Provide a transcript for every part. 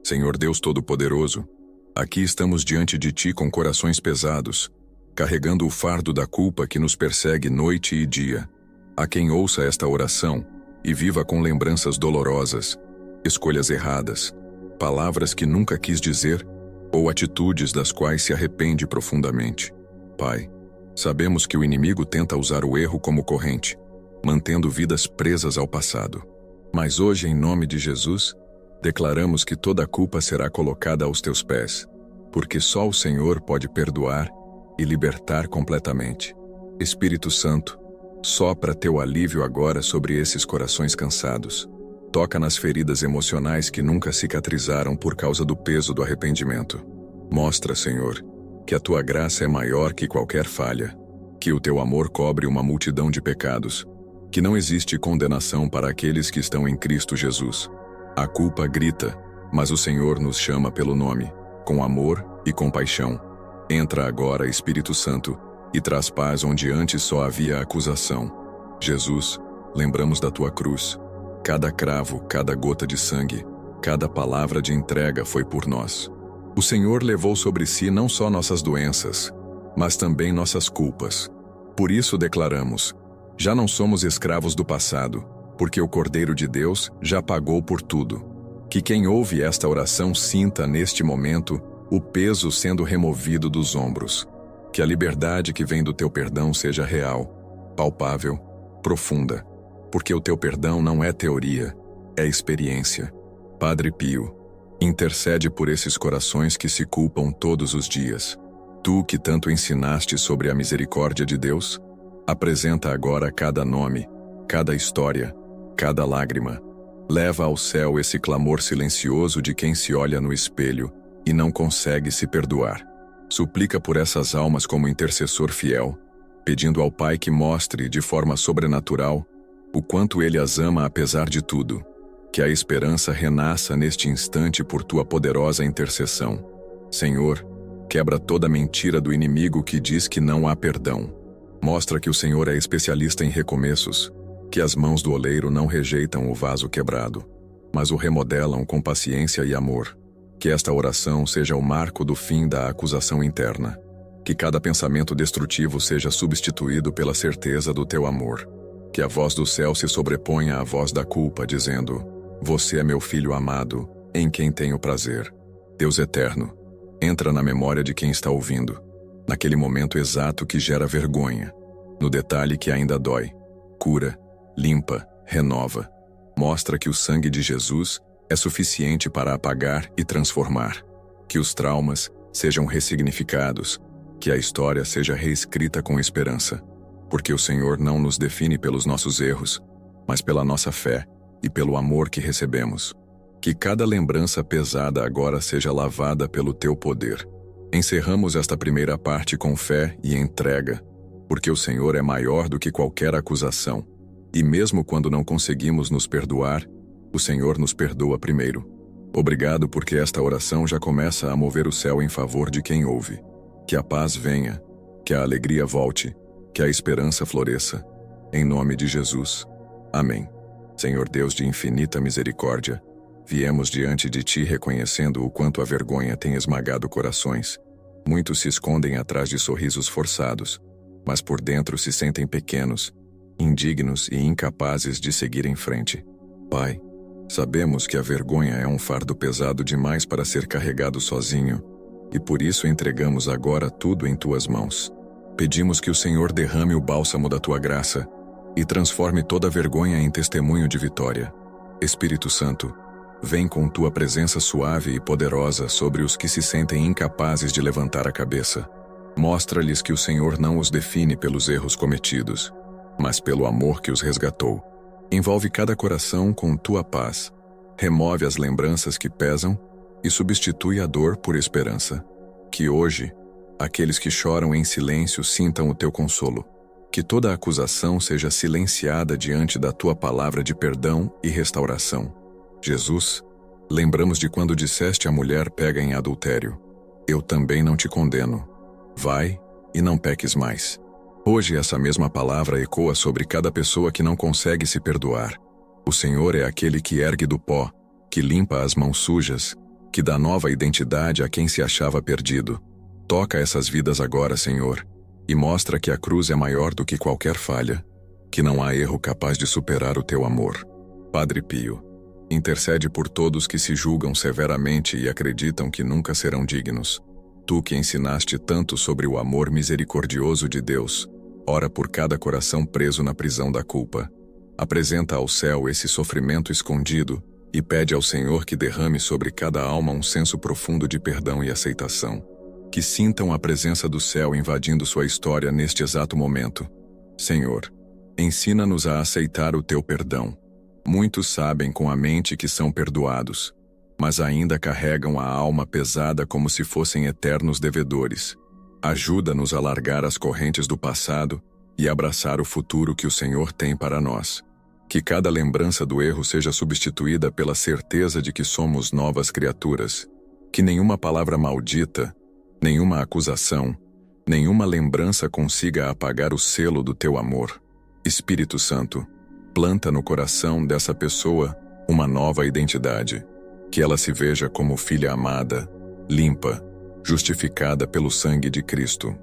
Senhor Deus Todo-Poderoso, aqui estamos diante de Ti com corações pesados, carregando o fardo da culpa que nos persegue noite e dia. A quem ouça esta oração e viva com lembranças dolorosas, escolhas erradas, palavras que nunca quis dizer ou atitudes das quais se arrepende profundamente. Pai, sabemos que o inimigo tenta usar o erro como corrente, mantendo vidas presas ao passado. Mas hoje, em nome de Jesus, declaramos que toda a culpa será colocada aos Teus pés, porque só o Senhor pode perdoar e libertar completamente. Espírito Santo, sopra Teu alívio agora sobre esses corações cansados. Toca nas feridas emocionais que nunca cicatrizaram por causa do peso do arrependimento. Mostra, Senhor, que a Tua graça é maior que qualquer falha, que o Teu amor cobre uma multidão de pecados, que não existe condenação para aqueles que estão em Cristo Jesus. A culpa grita, mas o Senhor nos chama pelo nome, com amor e compaixão. Entra agora, Espírito Santo, e traz paz onde antes só havia acusação. Jesus, lembramos da Tua cruz. Cada cravo, cada gota de sangue, cada palavra de entrega foi por nós. O Senhor levou sobre si não só nossas doenças, mas também nossas culpas. Por isso declaramos: já não somos escravos do passado, porque o Cordeiro de Deus já pagou por tudo. Que quem ouve esta oração sinta neste momento o peso sendo removido dos ombros. Que a liberdade que vem do Teu perdão seja real, palpável, profunda. Porque o Teu perdão não é teoria, é experiência. Padre Pio, intercede por esses corações que se culpam todos os dias. Tu que tanto ensinaste sobre a misericórdia de Deus, apresenta agora cada nome, cada história, cada lágrima. Leva ao céu esse clamor silencioso de quem se olha no espelho e não consegue se perdoar. Suplica por essas almas como intercessor fiel, pedindo ao Pai que mostre, de forma sobrenatural, o quanto Ele as ama apesar de tudo. Que a esperança renasça neste instante por Tua poderosa intercessão. Senhor, quebra toda mentira do inimigo que diz que não há perdão. Mostra que o Senhor é especialista em recomeços, que as mãos do oleiro não rejeitam o vaso quebrado, mas o remodelam com paciência e amor. Que esta oração seja o marco do fim da acusação interna. Que cada pensamento destrutivo seja substituído pela certeza do Teu amor. Que a voz do céu se sobreponha à voz da culpa, dizendo: Você é meu Filho amado, em quem tenho prazer. Deus eterno, entra na memória de quem está ouvindo, naquele momento exato que gera vergonha, no detalhe que ainda dói. Cura, limpa, renova. Mostra que o sangue de Jesus é suficiente para apagar e transformar. Que os traumas sejam ressignificados, que a história seja reescrita com esperança. Porque o Senhor não nos define pelos nossos erros, mas pela nossa fé e pelo amor que recebemos. Que cada lembrança pesada agora seja lavada pelo Teu poder. Encerramos esta primeira parte com fé e entrega, porque o Senhor é maior do que qualquer acusação. E mesmo quando não conseguimos nos perdoar, o Senhor nos perdoa primeiro. Obrigado porque esta oração já começa a mover o céu em favor de quem ouve. Que a paz venha, que a alegria volte, que a esperança floresça. Em nome de Jesus. Amém. Senhor Deus de infinita misericórdia, viemos diante de Ti reconhecendo o quanto a vergonha tem esmagado corações. Muitos se escondem atrás de sorrisos forçados, mas por dentro se sentem pequenos, indignos e incapazes de seguir em frente. Pai, sabemos que a vergonha é um fardo pesado demais para ser carregado sozinho, e por isso entregamos agora tudo em Tuas mãos. Pedimos que o Senhor derrame o bálsamo da Tua graça e transforme toda vergonha em testemunho de vitória. Espírito Santo, vem com Tua presença suave e poderosa sobre os que se sentem incapazes de levantar a cabeça. Mostra-lhes que o Senhor não os define pelos erros cometidos, mas pelo amor que os resgatou. Envolve cada coração com Tua paz. Remove as lembranças que pesam e substitui a dor por esperança. Que hoje, aqueles que choram em silêncio sintam o Teu consolo. Que toda acusação seja silenciada diante da Tua palavra de perdão e restauração. Jesus, lembramos de quando disseste à mulher pega em adultério: Eu também não te condeno. Vai e não peques mais. Hoje essa mesma palavra ecoa sobre cada pessoa que não consegue se perdoar. O Senhor é aquele que ergue do pó, que limpa as mãos sujas, que dá nova identidade a quem se achava perdido. Toca essas vidas agora, Senhor, e mostra que a cruz é maior do que qualquer falha, que não há erro capaz de superar o teu amor. Padre Pio, intercede por todos que se julgam severamente e acreditam que nunca serão dignos. Tu que ensinaste tanto sobre o amor misericordioso de Deus, ora por cada coração preso na prisão da culpa. Apresenta ao céu esse sofrimento escondido e pede ao Senhor que derrame sobre cada alma um senso profundo de perdão e aceitação. Que sintam a presença do céu invadindo sua história neste exato momento. Senhor, ensina-nos a aceitar o teu perdão. Muitos sabem com a mente que são perdoados, mas ainda carregam a alma pesada como se fossem eternos devedores. Ajuda-nos a largar as correntes do passado e abraçar o futuro que o Senhor tem para nós. Que cada lembrança do erro seja substituída pela certeza de que somos novas criaturas. Que nenhuma palavra maldita, nenhuma acusação, nenhuma lembrança consiga apagar o selo do teu amor. Espírito Santo, planta no coração dessa pessoa uma nova identidade. Que ela se veja como filha amada, limpa, justificada pelo sangue de Cristo.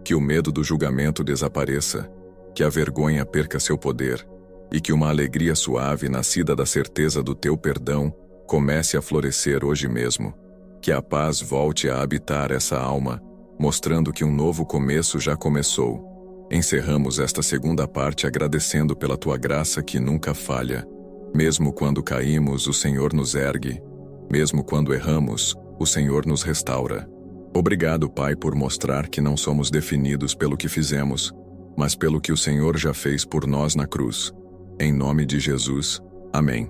Que o medo do julgamento desapareça, que a vergonha perca seu poder, e que uma alegria suave nascida da certeza do teu perdão comece a florescer hoje mesmo. Que a paz volte a habitar essa alma, mostrando que um novo começo já começou. Encerramos esta segunda parte agradecendo pela tua graça que nunca falha. Mesmo quando caímos, o Senhor nos ergue. Mesmo quando erramos, o Senhor nos restaura. Obrigado, Pai, por mostrar que não somos definidos pelo que fizemos, mas pelo que o Senhor já fez por nós na cruz. Em nome de Jesus. Amém.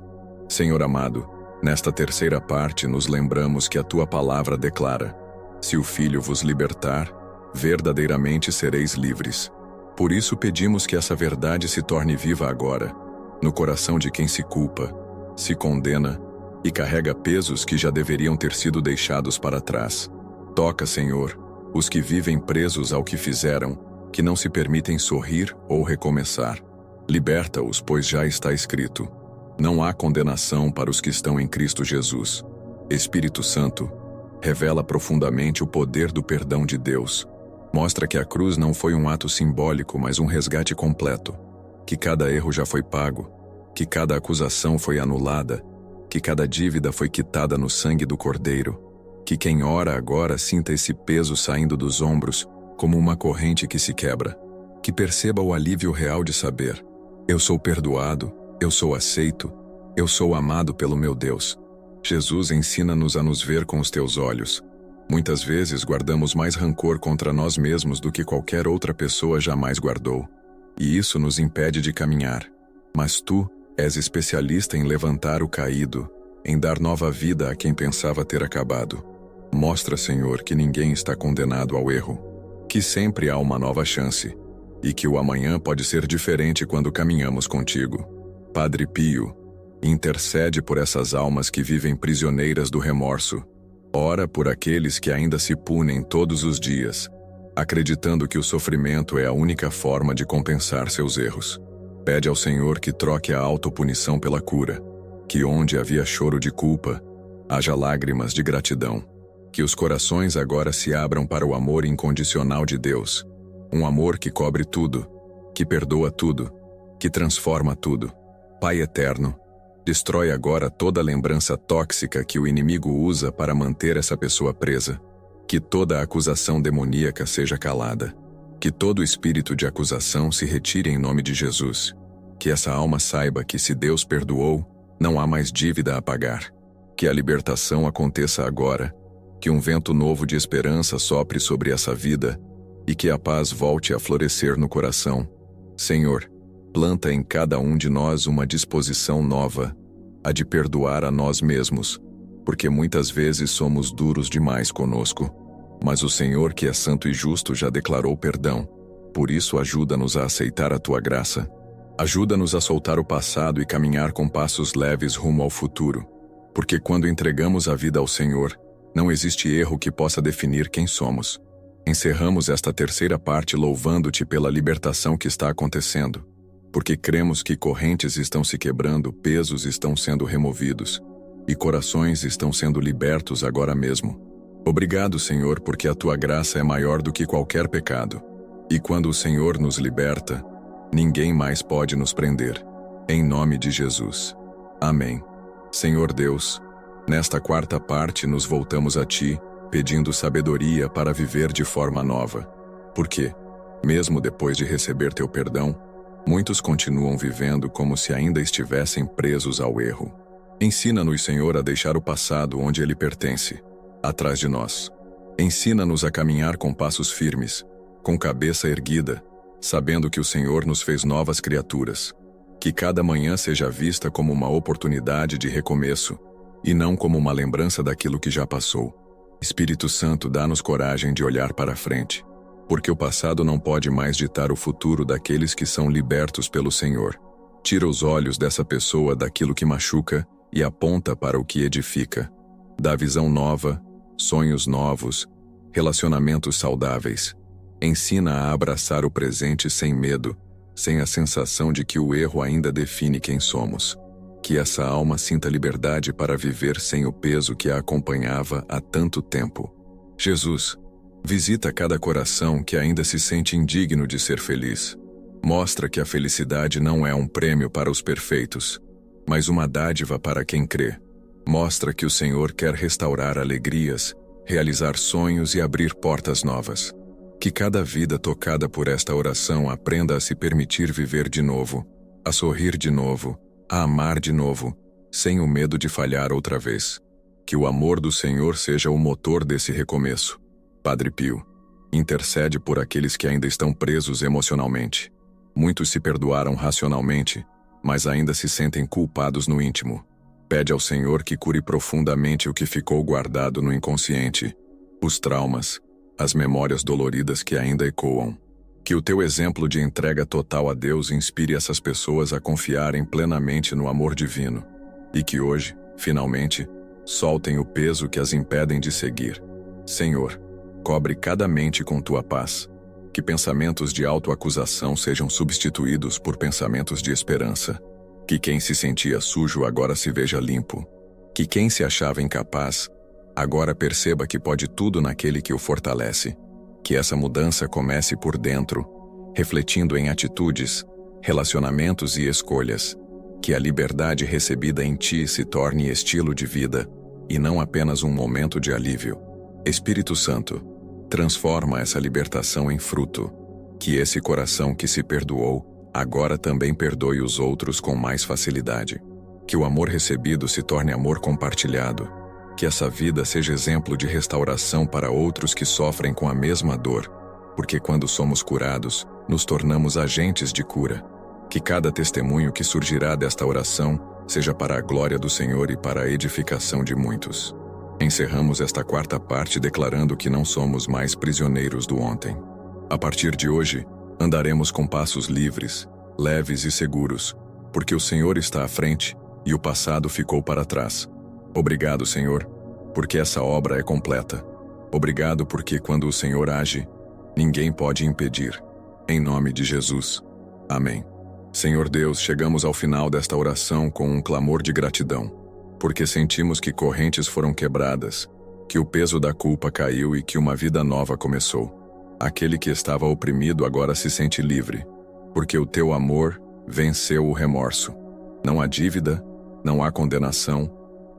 Senhor amado, nesta terceira parte nos lembramos que a tua palavra declara: se o Filho vos libertar, verdadeiramente sereis livres. Por isso pedimos que essa verdade se torne viva agora, no coração de quem se culpa, se condena e carrega pesos que já deveriam ter sido deixados para trás. Toca, Senhor, os que vivem presos ao que fizeram, que não se permitem sorrir ou recomeçar. Liberta-os, pois já está escrito: não há condenação para os que estão em Cristo Jesus. Espírito Santo, revela profundamente o poder do perdão de Deus. Mostra que a cruz não foi um ato simbólico, mas um resgate completo. Que cada erro já foi pago, que cada acusação foi anulada, que cada dívida foi quitada no sangue do Cordeiro. Que quem ora agora sinta esse peso saindo dos ombros, como uma corrente que se quebra. Que perceba o alívio real de saber: eu sou perdoado, eu sou aceito, eu sou amado pelo meu Deus. Jesus, ensina-nos a nos ver com os teus olhos. Muitas vezes guardamos mais rancor contra nós mesmos do que qualquer outra pessoa jamais guardou. E isso nos impede de caminhar. Mas tu és especialista em levantar o caído, em dar nova vida a quem pensava ter acabado. Mostra, Senhor, que ninguém está condenado ao erro, que sempre há uma nova chance, e que o amanhã pode ser diferente quando caminhamos contigo. Padre Pio, intercede por essas almas que vivem prisioneiras do remorso. Ora por aqueles que ainda se punem todos os dias, acreditando que o sofrimento é a única forma de compensar seus erros. Pede ao Senhor que troque a autopunição pela cura, que onde havia choro de culpa, haja lágrimas de gratidão. Que os corações agora se abram para o amor incondicional de Deus. Um amor que cobre tudo, que perdoa tudo, que transforma tudo. Pai eterno, destrói agora toda lembrança tóxica que o inimigo usa para manter essa pessoa presa. Que toda acusação demoníaca seja calada. Que todo espírito de acusação se retire em nome de Jesus. Que essa alma saiba que se Deus perdoou, não há mais dívida a pagar. Que a libertação aconteça agora. Que um vento novo de esperança sopre sobre essa vida e que a paz volte a florescer no coração. Senhor, planta em cada um de nós uma disposição nova, a de perdoar a nós mesmos, porque muitas vezes somos duros demais conosco. Mas o Senhor, que é santo e justo, já declarou perdão. Por isso, ajuda-nos a aceitar a tua graça. Ajuda-nos a soltar o passado e caminhar com passos leves rumo ao futuro. Porque quando entregamos a vida ao Senhor, não existe erro que possa definir quem somos. Encerramos esta terceira parte louvando-te pela libertação que está acontecendo, porque cremos que correntes estão se quebrando, pesos estão sendo removidos. e corações estão sendo libertos agora mesmo. Obrigado, Senhor, porque a tua graça é maior do que qualquer pecado. E quando o Senhor nos liberta, ninguém mais pode nos prender. Em nome de Jesus. Amém. Senhor Deus, nesta quarta parte nos voltamos a Ti, pedindo sabedoria para viver de forma nova. Porque, mesmo depois de receber Teu perdão, muitos continuam vivendo como se ainda estivessem presos ao erro. Ensina-nos, Senhor, a deixar o passado onde ele pertence, atrás de nós. Ensina-nos a caminhar com passos firmes, com cabeça erguida, sabendo que o Senhor nos fez novas criaturas. Que cada manhã seja vista como uma oportunidade de recomeço, e não como uma lembrança daquilo que já passou. Espírito Santo, dá-nos coragem de olhar para a frente, porque o passado não pode mais ditar o futuro daqueles que são libertos pelo Senhor. Tira os olhos dessa pessoa daquilo que machuca e aponta para o que edifica. Dá visão nova, sonhos novos, relacionamentos saudáveis. Ensina a abraçar o presente sem medo, sem a sensação de que o erro ainda define quem somos. Que essa alma sinta liberdade para viver sem o peso que a acompanhava há tanto tempo. Jesus, visita cada coração que ainda se sente indigno de ser feliz. Mostra que a felicidade não é um prêmio para os perfeitos, mas uma dádiva para quem crê. Mostra que o Senhor quer restaurar alegrias, realizar sonhos e abrir portas novas. Que cada vida tocada por esta oração aprenda a se permitir viver de novo, a sorrir de novo, a amar de novo, sem o medo de falhar outra vez. Que o amor do Senhor seja o motor desse recomeço. Padre Pio, intercede por aqueles que ainda estão presos emocionalmente. Muitos se perdoaram racionalmente, mas ainda se sentem culpados no íntimo. Pede ao Senhor que cure profundamente o que ficou guardado no inconsciente, os traumas, as memórias doloridas que ainda ecoam. Que o teu exemplo de entrega total a Deus inspire essas pessoas a confiarem plenamente no amor divino, e que hoje, finalmente, soltem o peso que as impedem de seguir. Senhor, cobre cada mente com tua paz. Que pensamentos de autoacusação sejam substituídos por pensamentos de esperança. Que quem se sentia sujo agora se veja limpo. Que quem se achava incapaz agora perceba que pode tudo naquele que o fortalece. Que essa mudança comece por dentro, refletindo em atitudes, relacionamentos e escolhas. Que a liberdade recebida em ti se torne estilo de vida, e não apenas um momento de alívio. Espírito Santo, transforma essa libertação em fruto. Que esse coração que se perdoou, agora também perdoe os outros com mais facilidade. Que o amor recebido se torne amor compartilhado. Que essa vida seja exemplo de restauração para outros que sofrem com a mesma dor, porque quando somos curados, nos tornamos agentes de cura. Que cada testemunho que surgirá desta oração seja para a glória do Senhor e para a edificação de muitos. Encerramos esta quarta parte declarando que não somos mais prisioneiros do ontem. A partir de hoje, andaremos com passos livres, leves e seguros, porque o Senhor está à frente e o passado ficou para trás. Obrigado, Senhor, porque essa obra é completa. Obrigado porque quando o Senhor age, ninguém pode impedir. Em nome de Jesus. Amém. Senhor Deus, chegamos ao final desta oração com um clamor de gratidão, porque sentimos que correntes foram quebradas, que o peso da culpa caiu e que uma vida nova começou. Aquele que estava oprimido agora se sente livre, porque o teu amor venceu o remorso. Não há dívida, não há condenação,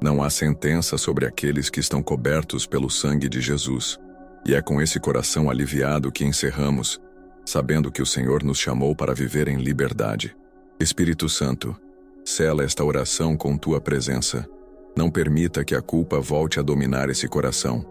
não há sentença sobre aqueles que estão cobertos pelo sangue de Jesus. E é com esse coração aliviado que encerramos, sabendo que o Senhor nos chamou para viver em liberdade. Espírito Santo, sela esta oração com tua presença. Não permita que a culpa volte a dominar esse coração.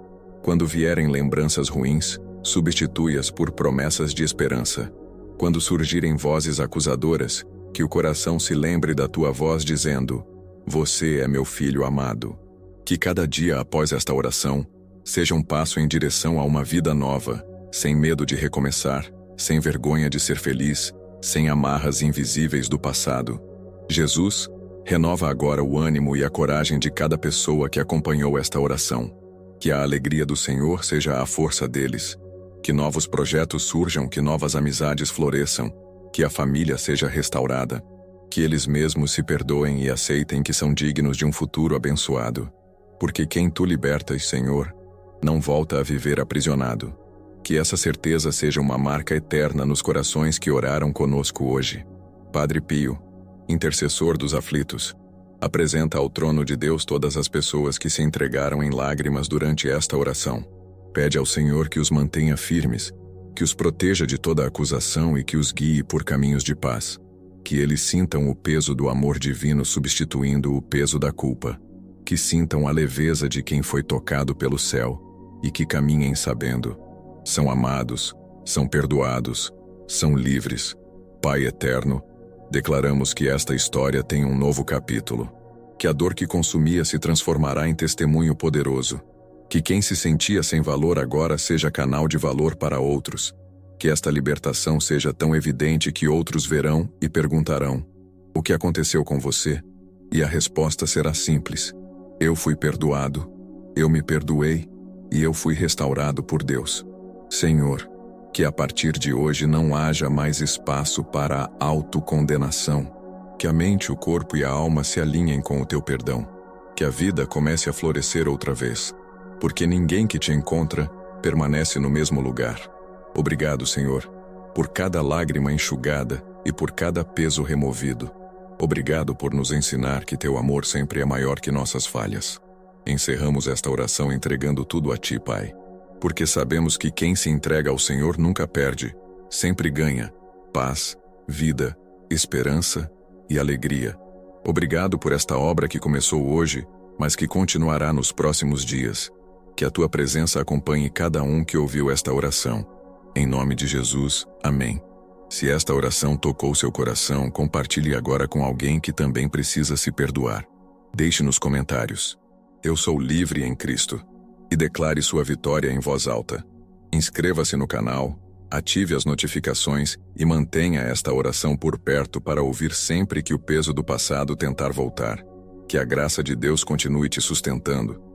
Quando vierem lembranças ruins, substitui-as por promessas de esperança. Quando surgirem vozes acusadoras, que o coração se lembre da tua voz dizendo: você é meu filho amado. Que cada dia após esta oração seja um passo em direção a uma vida nova, sem medo de recomeçar, sem vergonha de ser feliz, sem amarras invisíveis do passado. Jesus, renova agora o ânimo e a coragem de cada pessoa que acompanhou esta oração. Que a alegria do Senhor seja a força deles. Que novos projetos surjam, que novas amizades floresçam, que a família seja restaurada. Que eles mesmos se perdoem e aceitem que são dignos de um futuro abençoado. Porque quem tu libertas, Senhor, não volta a viver aprisionado. Que essa certeza seja uma marca eterna nos corações que oraram conosco hoje. Padre Pio, intercessor dos aflitos, apresenta ao trono de Deus todas as pessoas que se entregaram em lágrimas durante esta oração. Pede ao Senhor que os mantenha firmes, que os proteja de toda acusação e que os guie por caminhos de paz. Que eles sintam o peso do amor divino substituindo o peso da culpa. Que sintam a leveza de quem foi tocado pelo céu e que caminhem sabendo: são amados, são perdoados, são livres. Pai eterno, declaramos que esta história tem um novo capítulo. Que a dor que consumia se transformará em testemunho poderoso. Que quem se sentia sem valor agora seja canal de valor para outros. Que esta libertação seja tão evidente que outros verão e perguntarão: o que aconteceu com você? E a resposta será simples: eu fui perdoado, eu me perdoei e eu fui restaurado por Deus. Senhor, que a partir de hoje não haja mais espaço para a autocondenação. Que a mente, o corpo e a alma se alinhem com o teu perdão. Que a vida comece a florescer outra vez. Porque ninguém que te encontra permanece no mesmo lugar. Obrigado, Senhor, por cada lágrima enxugada e por cada peso removido. Obrigado por nos ensinar que teu amor sempre é maior que nossas falhas. Encerramos esta oração entregando tudo a ti, Pai. Porque sabemos que quem se entrega ao Senhor nunca perde, sempre ganha paz, vida, esperança e alegria. Obrigado por esta obra que começou hoje, mas que continuará nos próximos dias. Que a tua presença acompanhe cada um que ouviu esta oração. Em nome de Jesus, amém. Se esta oração tocou seu coração, compartilhe agora com alguém que também precisa se perdoar. Deixe nos comentários: eu sou livre em Cristo. E declare sua vitória em voz alta. Inscreva-se no canal, ative as notificações e mantenha esta oração por perto para ouvir sempre que o peso do passado tentar voltar. Que a graça de Deus continue te sustentando.